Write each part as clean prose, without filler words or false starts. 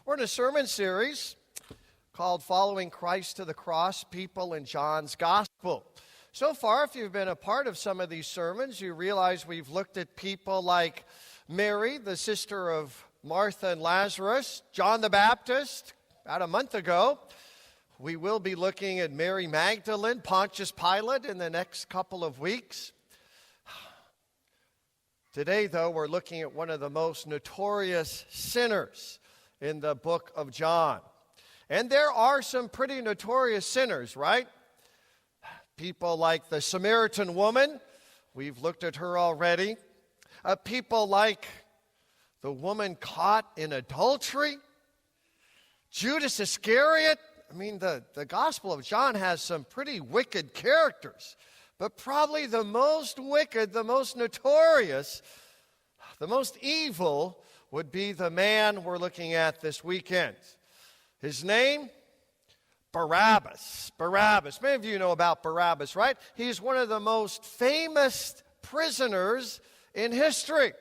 We're in a sermon series called Following Christ to the Cross, People in John's Gospel. So far, if you've been a part of some of these sermons, you realize we've looked at people like Mary, the sister of Martha and Lazarus, John the Baptist, about a month ago. We will be looking at Mary Magdalene, Pontius Pilate in the next couple of weeks. Today, though, we're looking at one of the most notorious sinners in the book of John. And there are some pretty notorious sinners, right? People like the Samaritan woman. We've looked at her already. People like the woman caught in adultery. Judas Iscariot. I mean, the Gospel of John has some pretty wicked characters. But probably the most wicked, the most notorious, the most evil would be the man we're looking at this weekend. His name? Barabbas. Barabbas. Many of you know about Barabbas, right? He's one of the most famous prisoners in history.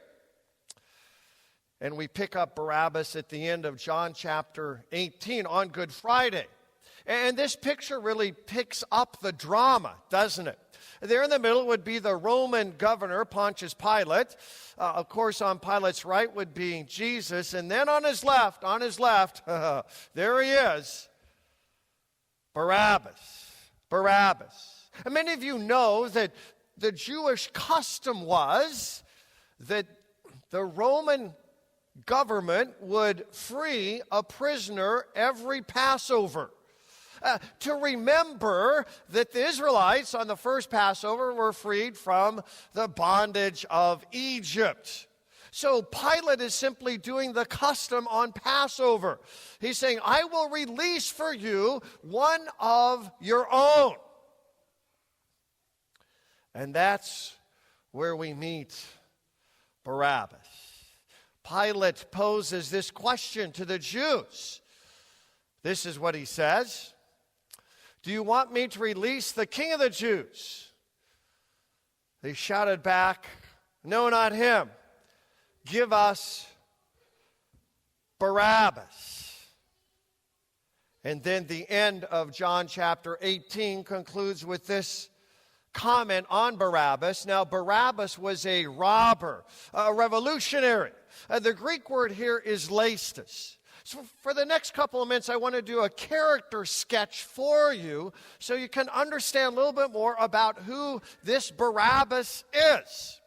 And we pick up Barabbas at the end of John chapter 18 on Good Friday. And this picture really picks up the drama, doesn't it? There in the middle would be the Roman governor, Pontius Pilate. Of course, on Pilate's right would be Jesus. And then on his left, there he is, Barabbas. Barabbas. And many of you know that the Jewish custom was that the Roman government would free a prisoner every Passover. To remember that the Israelites on the first Passover were freed from the bondage of Egypt. So Pilate is simply doing the custom on Passover. He's saying, I will release for you one of your own. And that's where we meet Barabbas. Pilate poses this question to the Jews. This is what he says. Do you want me to release the King of the Jews? They shouted back, no, not him. Give us Barabbas. And then the end of John chapter 18 concludes with this comment on Barabbas. Now, Barabbas was a robber, a revolutionary. The Greek word here is leistus. So for the next couple of minutes, I want to do a character sketch for you so you can understand a little bit more about who this Barabbas is.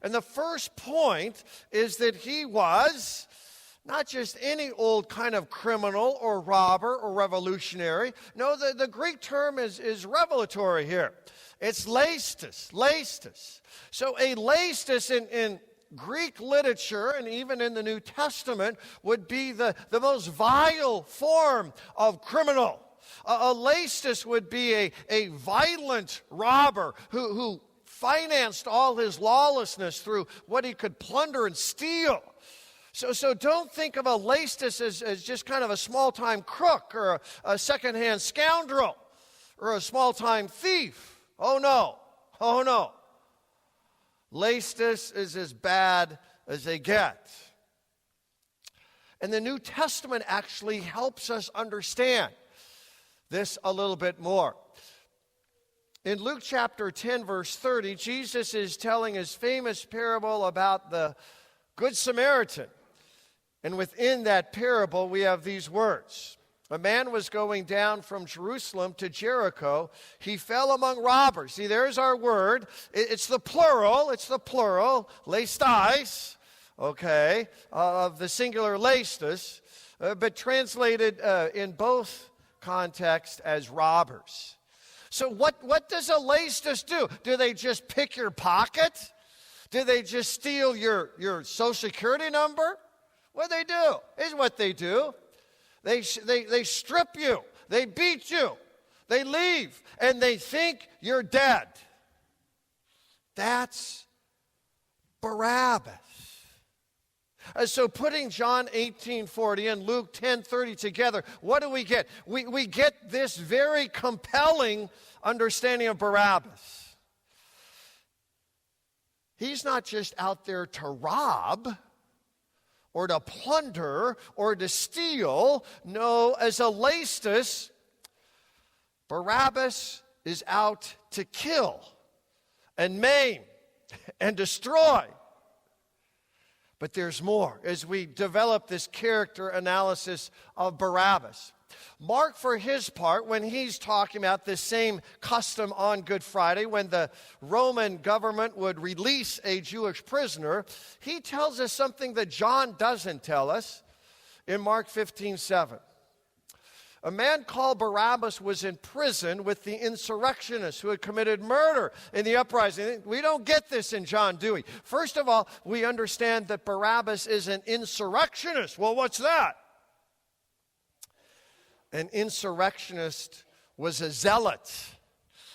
And the first point is that he was not just any old kind of criminal or robber or revolutionary. No, the Greek term is revelatory here. It's leistus, leistus. So a leistus in Greek literature, and even in the New Testament, would be the most vile form of criminal. A leistus would be a violent robber who financed all his lawlessness through what he could plunder and steal. So don't think of a leistus as just kind of a small-time crook or a second-hand scoundrel or a small-time thief. Oh, no. Oh, no. Leistus is as bad as they get. And the New Testament actually helps us understand this a little bit more. In Luke chapter 10, verse 30, Jesus is telling his famous parable about the Good Samaritan. And within that parable, we have these words. A man was going down from Jerusalem to Jericho. He fell among robbers. See, there's our word. It's the plural, leistais, okay, of the singular leistus, but translated in both contexts as robbers. So what does a leistus do? Do they just pick your pocket? Do they just steal your social security number? What they do is what they do. They strip you, they beat you, they leave, and they think you're dead. That's Barabbas. So putting John 18:40 and Luke 10:30 together, what do we get? We get this very compelling understanding of Barabbas. He's not just out there to rob or to plunder or to steal. No, as a laestus, Barabbas is out to kill and maim and destroy. But there's more as we develop this character analysis of Barabbas. Mark, for his part, when he's talking about this same custom on Good Friday, when the Roman government would release a Jewish prisoner, he tells us something that John doesn't tell us in Mark 15:7. A man called Barabbas was in prison with the insurrectionists who had committed murder in the uprising. We don't get this in John, do we? First of all, we understand that Barabbas is an insurrectionist. Well, what's that? An insurrectionist was a zealot.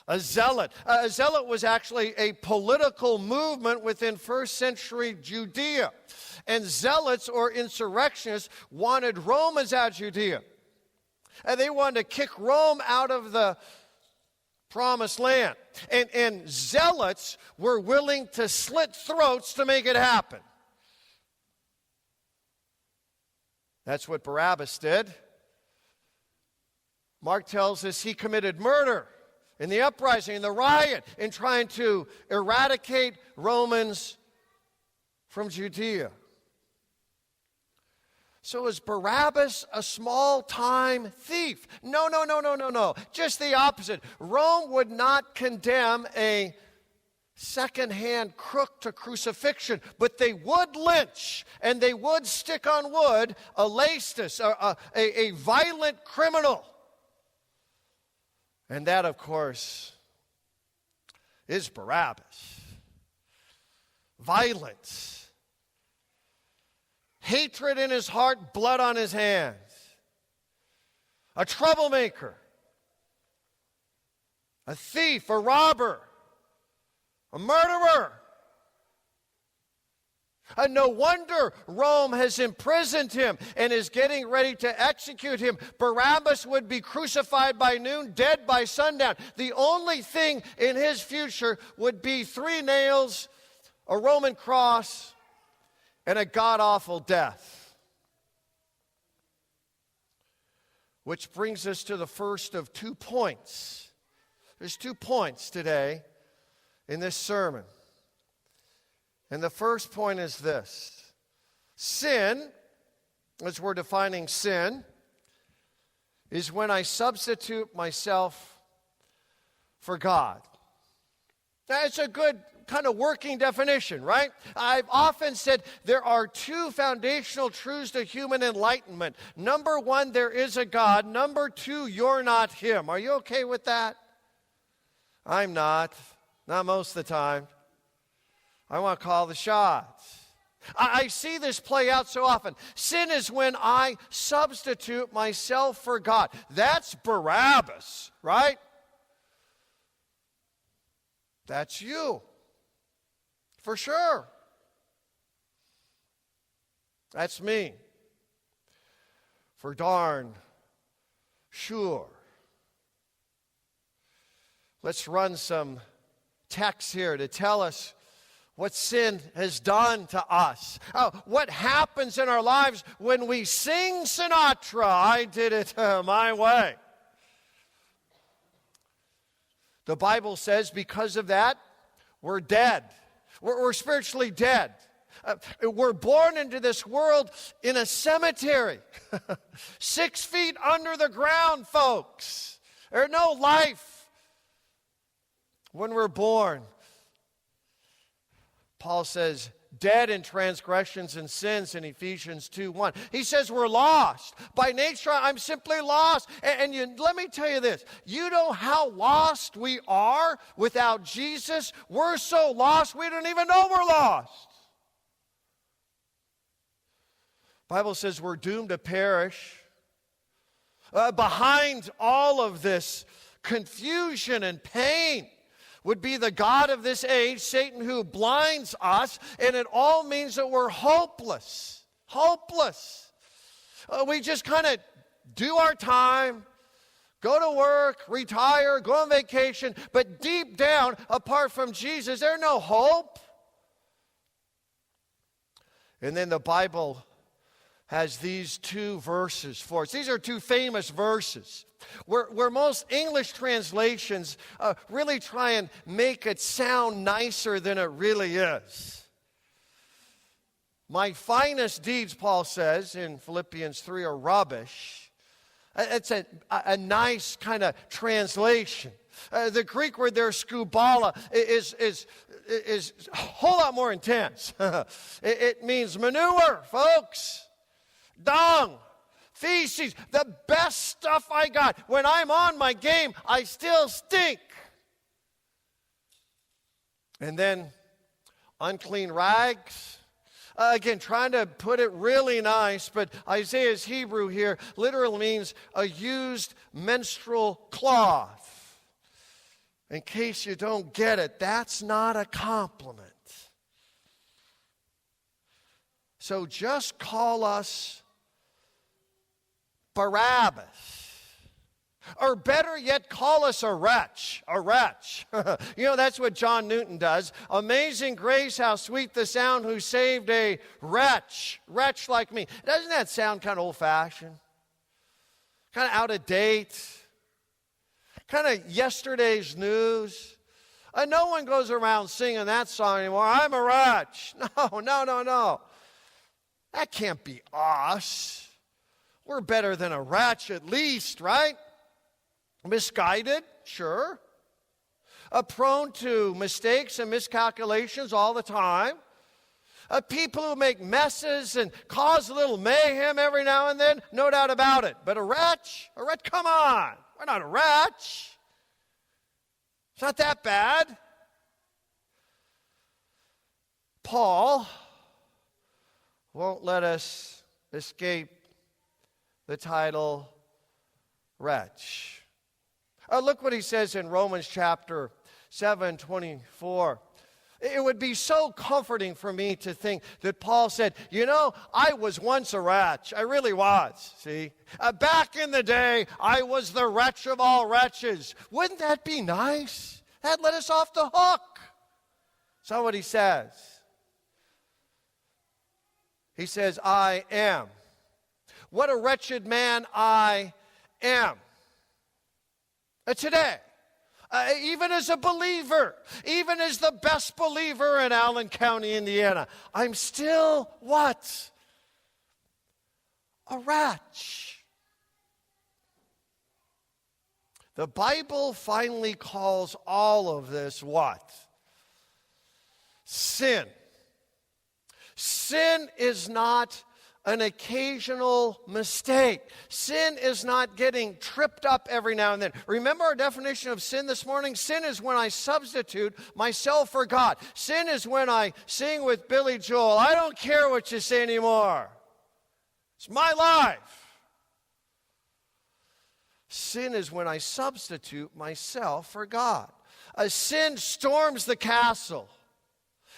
A zealot. A zealot was actually a political movement within first century Judea. And zealots or insurrectionists wanted Romans out of Judea. And they wanted to kick Rome out of the promised land. And zealots were willing to slit throats to make it happen. That's what Barabbas did. Mark tells us he committed murder in the uprising, in the riot, in trying to eradicate Romans from Judea. So is Barabbas a small-time thief? No. Just the opposite. Rome would not condemn a second-hand crook to crucifixion, but they would lynch and they would stick on wood a laestus, a violent criminal. And that, of course, is Barabbas. Violence. Hatred in his heart, blood on his hands. A troublemaker. A thief, a robber. A murderer. And no wonder Rome has imprisoned him and is getting ready to execute him. Barabbas would be crucified by noon, dead by sundown. The only thing in his future would be 3 nails, a Roman cross, and a god-awful death. Which brings us to the first of 2 points. There's 2 points today in this sermon. And the first point is this. Sin, as we're defining sin, is when I substitute myself for God. Now, it's a good kind of working definition, right? I've often said there are 2 foundational truths to human enlightenment. Number 1, there is a God. Number 2, you're not him. Are you okay with that? I'm not. Not most of the time. I want to call the shots. I see this play out so often. Sin is when I substitute myself for God. That's Barabbas, right? That's you. For sure. That's me. For darn sure. Let's run some text here to tell us what sin has done to us. What happens in our lives when we sing Sinatra, I did it my way. The Bible says because of that, we're dead. We're spiritually dead. We're born into this world in a cemetery. 6 feet under the ground, folks. There's no life when we're born. Paul says, dead in transgressions and sins in Ephesians 2:1. He says we're lost. By nature, I'm simply lost. Let me tell you this. You know how lost we are without Jesus? We're so lost, we don't even know we're lost. The Bible says we're doomed to perish. Behind all of this confusion and pain would be the god of this age, Satan, who blinds us, and it all means that we're hopeless. Hopeless. We just kind of do our time, go to work, retire, go on vacation, but deep down, apart from Jesus, there's no hope. And then the Bible has these two verses for us. These are two famous verses where most English translations really try and make it sound nicer than it really is. My finest deeds, Paul says in Philippians 3, are rubbish. It's a nice kind of translation. The Greek word there, skubala, is a whole lot more intense. It means manure, folks. Dung, feces, the best stuff I got. When I'm on my game, I still stink. And then unclean rags. Again, trying to put it really nice, but Isaiah's Hebrew here literally means a used menstrual cloth. In case you don't get it, that's not a compliment. So just call us Barabbas. Or better yet, call us a wretch. A wretch. That's what John Newton does. Amazing grace, how sweet the sound who saved a wretch. Wretch like me. Doesn't that sound kind of old-fashioned? Kind of out of date? Kind of yesterday's news? No one goes around singing that song anymore. I'm a wretch. No. That can't be us. We're better than a wretch at least, right? Misguided, sure. Prone to mistakes and miscalculations all the time. People who make messes and cause a little mayhem every now and then, no doubt about it. But a wretch, come on. We're not a wretch. It's not that bad. Paul won't let us escape the title wretch. Look what he says in Romans chapter 7:24. It would be so comforting for me to think that Paul said, I was once a wretch. I really was, see? Back in the day, I was the wretch of all wretches. Wouldn't that be nice? That'd let us off the hook. That's what he says. He says, I am. What a wretched man I am. Today, even as a believer, even as the best believer in Allen County, Indiana, I'm still what? A wretch. The Bible finally calls all of this what? Sin. Sin is not an occasional mistake. Sin is not getting tripped up every now and then. Remember our definition of sin this morning? Sin is when I substitute myself for God. Sin is when I sing with Billy Joel, I don't care what you say anymore. It's my life. Sin is when I substitute myself for God. A sin storms the castle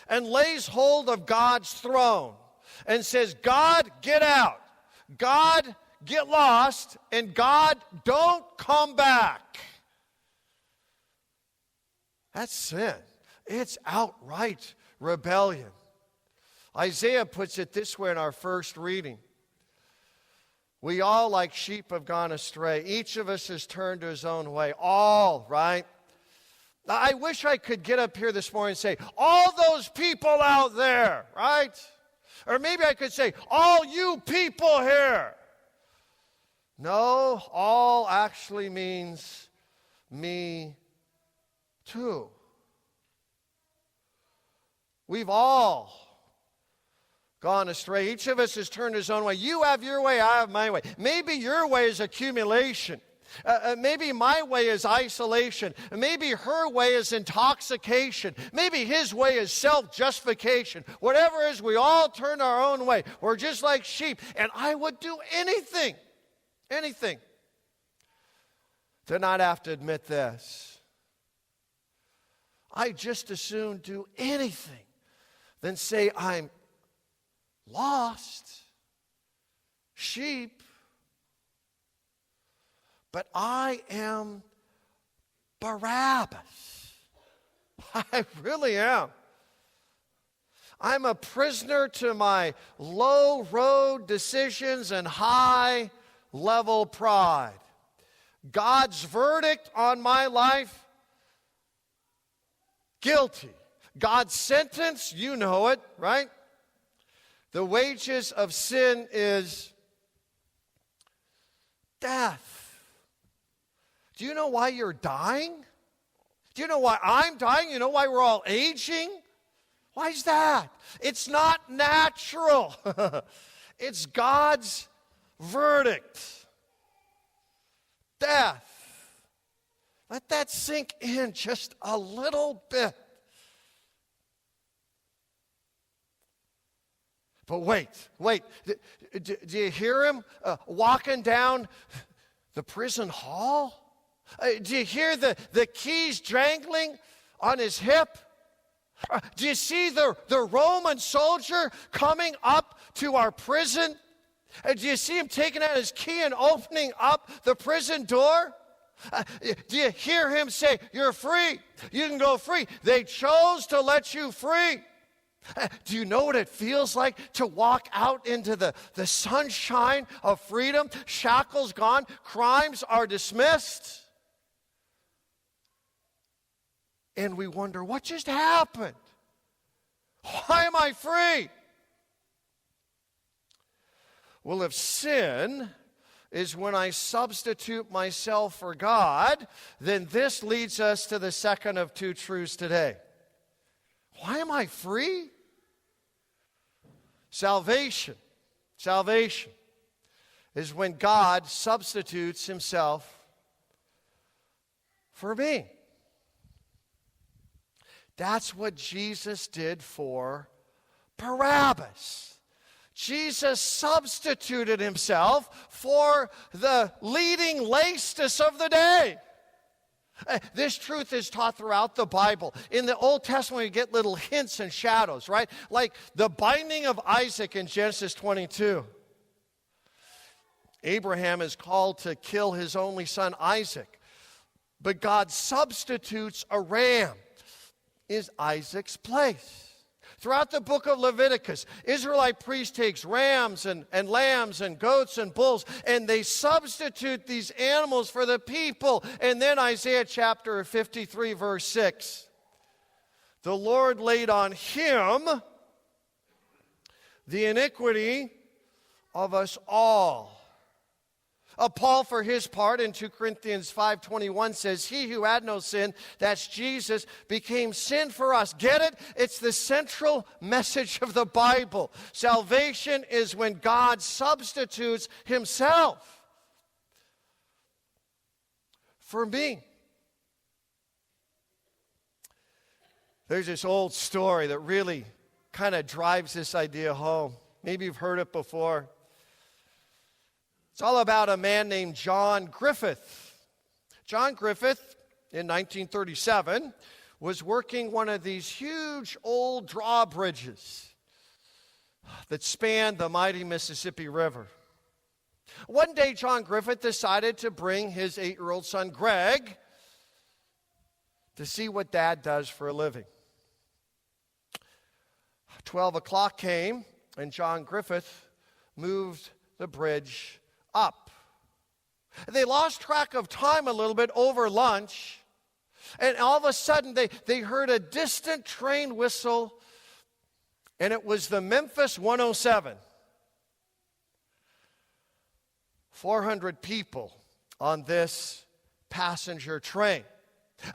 and lays hold of God's throne and says, God, get out. God, get lost. And God, don't come back. That's sin. It's outright rebellion. Isaiah puts it this way in our first reading. We all like sheep have gone astray. Each of us has turned to his own way. All, right? I wish I could get up here this morning and say, all those people out there, right? Or maybe I could say, all you people here. No, all actually means me too. We've all gone astray. Each of us has turned his own way. You have your way, I have my way. Maybe your way is accumulation. Maybe my way is isolation. Maybe her way is intoxication. Maybe his way is self-justification. Whatever it is, we all turn our own way. We're just like sheep. And I would do anything to not have to admit this. I just as soon do anything than say I'm lost sheep. But I am Barabbas. I really am. I'm a prisoner to my low road decisions and high level pride. God's verdict on my life, guilty. God's sentence, you know it, right? The wages of sin is death. Do you know why you're dying? Do you know why I'm dying? You know why we're all aging? Why is that? It's not natural. It's God's verdict. Death. Let that sink in just a little bit. But wait. Do you hear him walking down the prison hall? Do you hear the keys jangling on his hip? Do you see the Roman soldier coming up to our prison? Do you see him taking out his key and opening up the prison door? Do you hear him say, "You're free. You can go free"? They chose to let you free. Do you know what it feels like to walk out into the sunshine of freedom? Shackles gone, crimes are dismissed. And we wonder, what just happened? Why am I free? Well, if sin is when I substitute myself for God, then this leads us to the second of two truths today. Why am I free? Salvation is when God substitutes himself for me. That's what Jesus did for Barabbas. Jesus substituted himself for the leading lastest of the day. This truth is taught throughout the Bible. In the Old Testament, we get little hints and shadows, right? Like the binding of Isaac in Genesis 22. Abraham is called to kill his only son, Isaac. But God substitutes a ram in Isaac's place. Throughout the book of Leviticus, Israelite priest takes rams and lambs and goats and bulls, and they substitute these animals for the people. And then Isaiah chapter 53, verse 6. The Lord laid on him the iniquity of us all. Paul, for his part, in 2 Corinthians 5:21 says, he who had no sin, that's Jesus, became sin for us. Get it? It's the central message of the Bible. Salvation is when God substitutes himself for me. There's this old story that really kind of drives this idea home. Maybe you've heard it before. It's all about a man named John Griffith. John Griffith, in 1937, was working one of these huge old drawbridges that spanned the mighty Mississippi River. One day, John Griffith decided to bring his 8-year-old son, Greg, to see what Dad does for a living. 12 o'clock came, and John Griffith moved the bridge up. They lost track of time a little bit over lunch, and all of a sudden they heard a distant train whistle, and it was the Memphis 107. 400 people on this passenger train.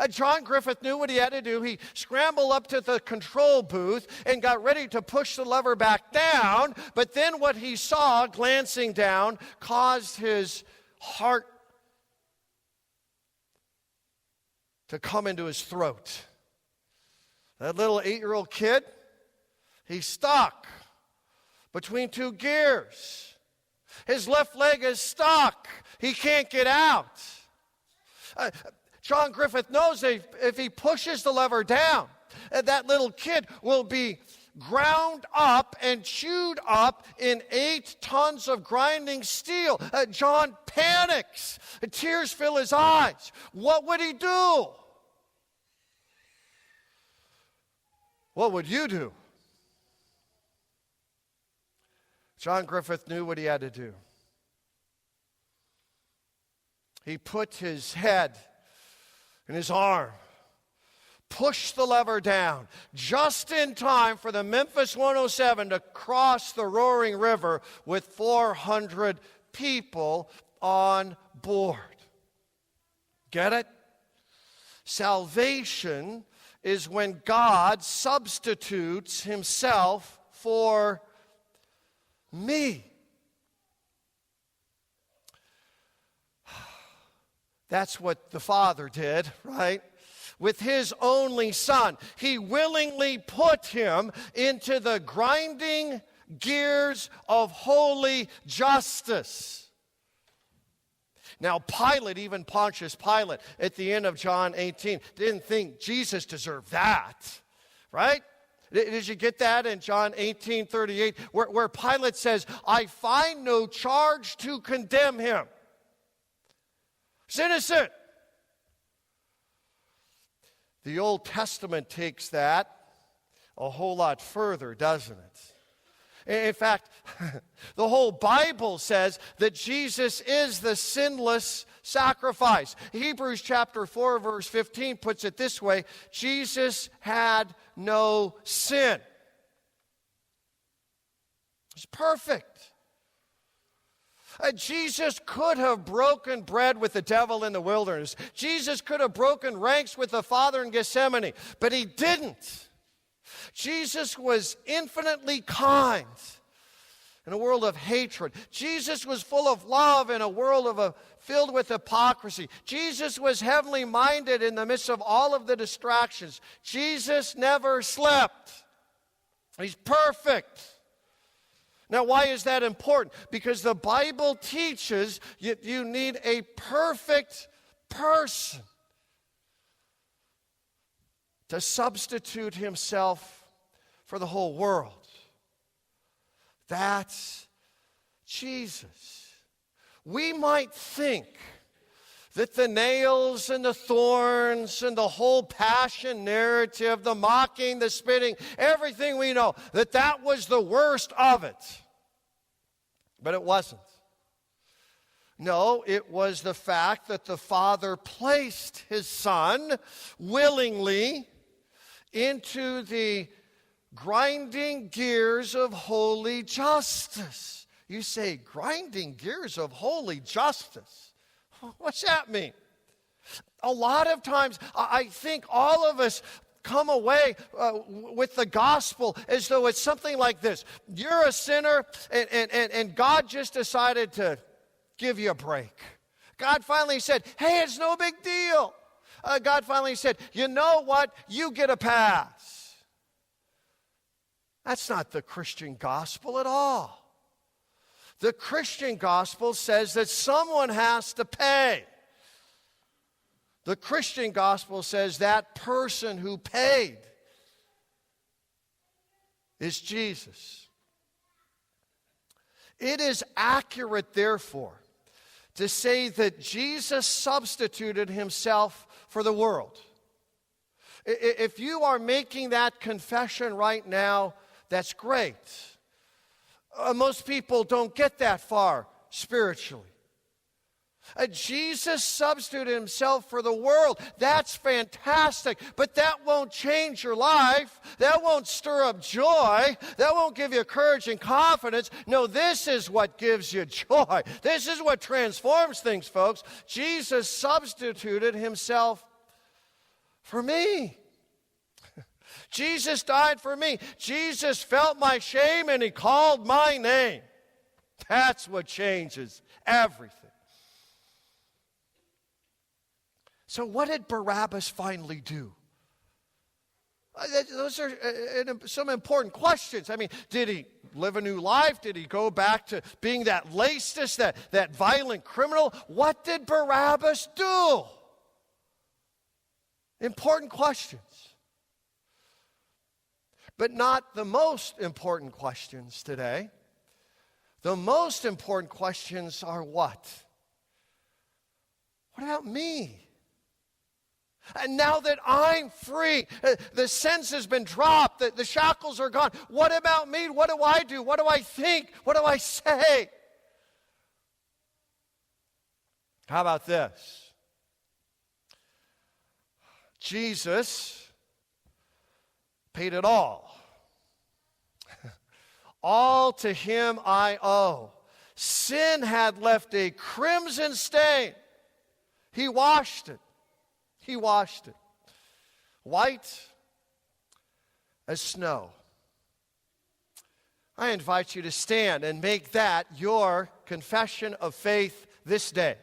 John Griffith knew what he had to do. He scrambled up to the control booth and got ready to push the lever back down. But then what he saw glancing down caused his heart to come into his throat. That little 8-year-old kid, he's stuck between two gears. His left leg is stuck. He can't get out. John Griffith knows that if he pushes the lever down, that little kid will be ground up and chewed up in 8 tons of grinding steel. John panics. Tears fill his eyes. What would he do? What would you do? John Griffith knew what he had to do. He put his head in his arm, pushed the lever down, just in time for the Memphis 107 to cross the roaring river with 400 people on board. Get it? Salvation is when God substitutes himself for me. That's what the Father did, right? With his only Son. He willingly put him into the grinding gears of holy justice. Now, Pilate, even Pontius Pilate, at the end of John 18, didn't think Jesus deserved that, right? Did you get that in John 18:38, where Pilate says, I find no charge to condemn him. He's innocent. The Old Testament takes that a whole lot further, doesn't it? In fact, the whole Bible says that Jesus is the sinless sacrifice. Hebrews chapter 4, verse 15 puts it this way: Jesus had no sin. He's perfect. Jesus could have broken bread with the devil in the wilderness. Jesus could have broken ranks with the Father in Gethsemane, but he didn't. Jesus was infinitely kind in a world of hatred. Jesus was full of love in a world filled with hypocrisy. Jesus was heavenly minded in the midst of all of the distractions. Jesus never slept. He's perfect. Now, why is that important? Because the Bible teaches you need a perfect person to substitute himself for the whole world. That's Jesus. We might think that the nails and the thorns and the whole passion narrative, the mocking, the spitting, everything we know, that was the worst of it. But it wasn't. No, it was the fact that the Father placed his Son willingly into the grinding gears of holy justice. You say, grinding gears of holy justice? What's that mean? A lot of times, I think all of us come away with the gospel as though it's something like this. You're a sinner, and God just decided to give you a break. God finally said, hey, it's no big deal. God finally said, you know what? You get a pass. That's not the Christian gospel at all. The Christian gospel says that someone has to pay. The Christian gospel says that person who paid is Jesus. It is accurate, therefore, to say that Jesus substituted himself for the world. If you are making that confession right now, that's great. Most people don't get that far spiritually. Jesus substituted himself for the world. That's fantastic, but that won't change your life. That won't stir up joy. That won't give you courage and confidence. No, this is what gives you joy. This is what transforms things, folks. Jesus substituted himself for me. Jesus died for me. Jesus felt my shame and he called my name. That's what changes everything. So what did Barabbas finally do? Those are some important questions. I mean, did he live a new life? Did he go back to being that lacist, that violent criminal? What did Barabbas do? Important questions. But not the most important questions today. The most important questions are what? What about me? And now that I'm free, the sense has been dropped, the shackles are gone. What about me? What do I do? What do I think? What do I say? How about this? Jesus paid it all. All to him I owe. Sin had left a crimson stain. He washed it. He washed it. White as snow. I invite you to stand and make that your confession of faith this day.